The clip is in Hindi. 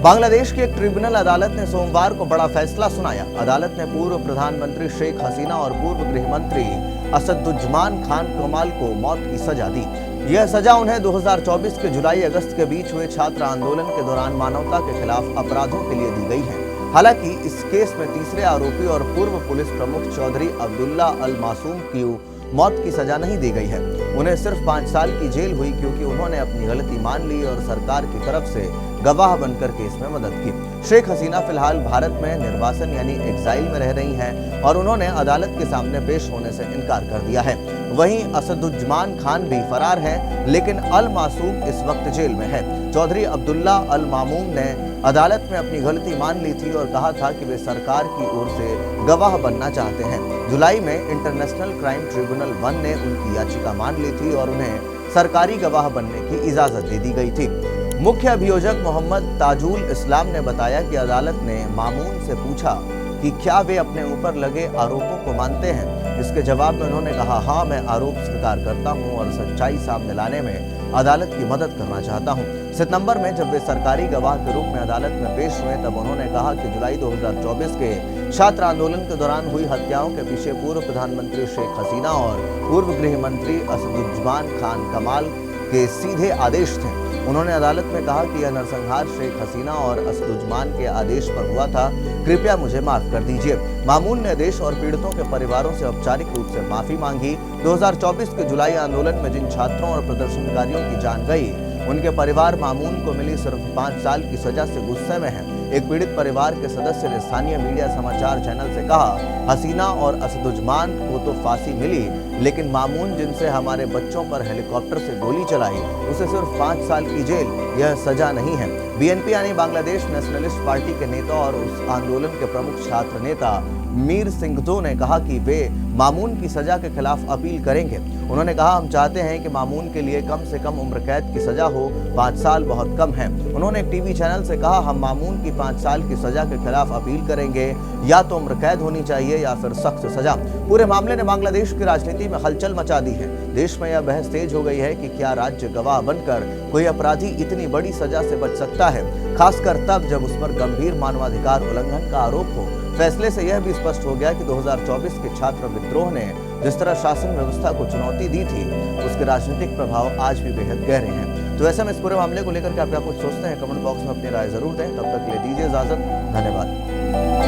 बांग्लादेश की एक ट्रिब्यूनल अदालत ने सोमवार को बड़ा फैसला सुनाया। अदालत ने पूर्व प्रधानमंत्री शेख हसीना और पूर्व गृह मंत्री असदुज्जमान खान कमाल को मौत की सजा दी। यह सजा उन्हें 2024 के जुलाई-अगस्त के बीच हुए छात्र आंदोलन के दौरान मानवता के खिलाफ अपराधों के लिए दी गई है। हालांकि इस केस में तीसरे आरोपी और पूर्व पुलिस प्रमुख चौधरी अब्दुल्ला अल मासूम की मौत की सजा नहीं दी गई है। उन्हें सिर्फ 5 साल की जेल हुई क्योंकि उन्होंने अपनी गलती मान ली और सरकार की तरफ से गवाह बनकर केस में मदद की। शेख हसीना फिलहाल भारत में निर्वासन यानी एग्जाइल में रह रही हैं और उन्होंने अदालत के सामने पेश होने से इनकार कर दिया है। वहीं असदुज्जमान खान भी फरार है, लेकिन अल मासूम इस वक्त जेल में है। चौधरी अब्दुल्ला अल मामूम ने अदालत में अपनी गलती मान ली थी और कहा था कि वे सरकार की ओर से गवाह बनना चाहते हैं। जुलाई में इंटरनेशनल क्राइम ट्रिब्यूनल 1 ने उनकी याचिका मान ली थी और उन्हें सरकारी गवाह बनने की इजाजत दे दी गई थी। मुख्य अभियोजक मोहम्मद ताजुल इस्लाम ने बताया कि अदालत ने मामून से पूछा कि क्या वे अपने ऊपर लगे आरोपों को मानते हैं। इसके जवाब में उन्होंने कहा, हाँ, मैं आरोप स्वीकार करता हूं और सच्चाई सामने लाने में अदालत की मदद करना चाहता हूं। सितंबर में जब वे सरकारी गवाह के रूप में अदालत में पेश हुए तब उन्होंने कहा कि जुलाई 2024 के छात्र आंदोलन के दौरान हुई हत्याओं के पीछे पूर्व प्रधानमंत्री शेख हसीना और पूर्व गृह मंत्री असदुज्जमान खान कमाल के सीधे आदेश थे। उन्होंने अदालत में कहा कि यह नरसंहार शेख हसीना और असदुज्जमान के आदेश पर हुआ था। कृपया मुझे माफ कर दीजिए। मामून ने देश और पीड़ितों के परिवारों से औपचारिक रूप से माफी मांगी। 2024 के जुलाई आंदोलन में जिन छात्रों और प्रदर्शनकारियों की जान गई, उनके परिवार मामून को मिली सिर्फ 5 साल की सजा से गुस्से में है। एक पीड़ित परिवार के सदस्य ने स्थानीय मीडिया समाचार चैनल से कहा, हसीना और असदुज्जमान को तो फांसी मिली, लेकिन मामून जिनसे हमारे बच्चों पर हेलीकॉप्टर से गोली चलाई, उसे सिर्फ 5 साल की जेल, यह सजा नहीं है। बीएनपी यानी बांग्लादेश नेशनलिस्ट पार्टी के नेता और उस आंदोलन के प्रमुख छात्र नेता मीर सिंघदो ने कहा कि वे मामून की सजा के खिलाफ अपील करेंगे। उन्होंने कहा, हम चाहते हैं कि मामून के लिए कम से कम उम्र कैद की सजा हो। 5 साल बहुत कम है। उन्होंने एक टीवी चैनल से कहा, हम मामून की 5 साल की सजा के खिलाफ अपील करेंगे। या तो उम्र कैद होनी चाहिए या फिर सख्त सजा। पूरे मामले ने बांग्लादेश की राजनीति में हलचल मचा दी है। देश में यह बहस तेज हो गई है कि क्या राज्य गवाह बनकर कोई अपराधी इतनी बड़ी सजा से बच सकता है, खासकर तब जब उस पर गंभीर मानवाधिकार उल्लंघन का आरोप हो। फैसले से यह भी स्पष्ट हो गया कि 2024 के छात्र विद्रोह ने जिस तरह शासन व्यवस्था को चुनौती दी थी, उसके राजनीतिक प्रभाव आज भी बेहद गहरे हैं। तो ऐसे में इस पूरे मामले को लेकर के आप क्या कुछ सोचते हैं, कमेंट बॉक्स में अपनी राय जरूर दें। तब तक के लिए दीजिए इजाजत। धन्यवाद।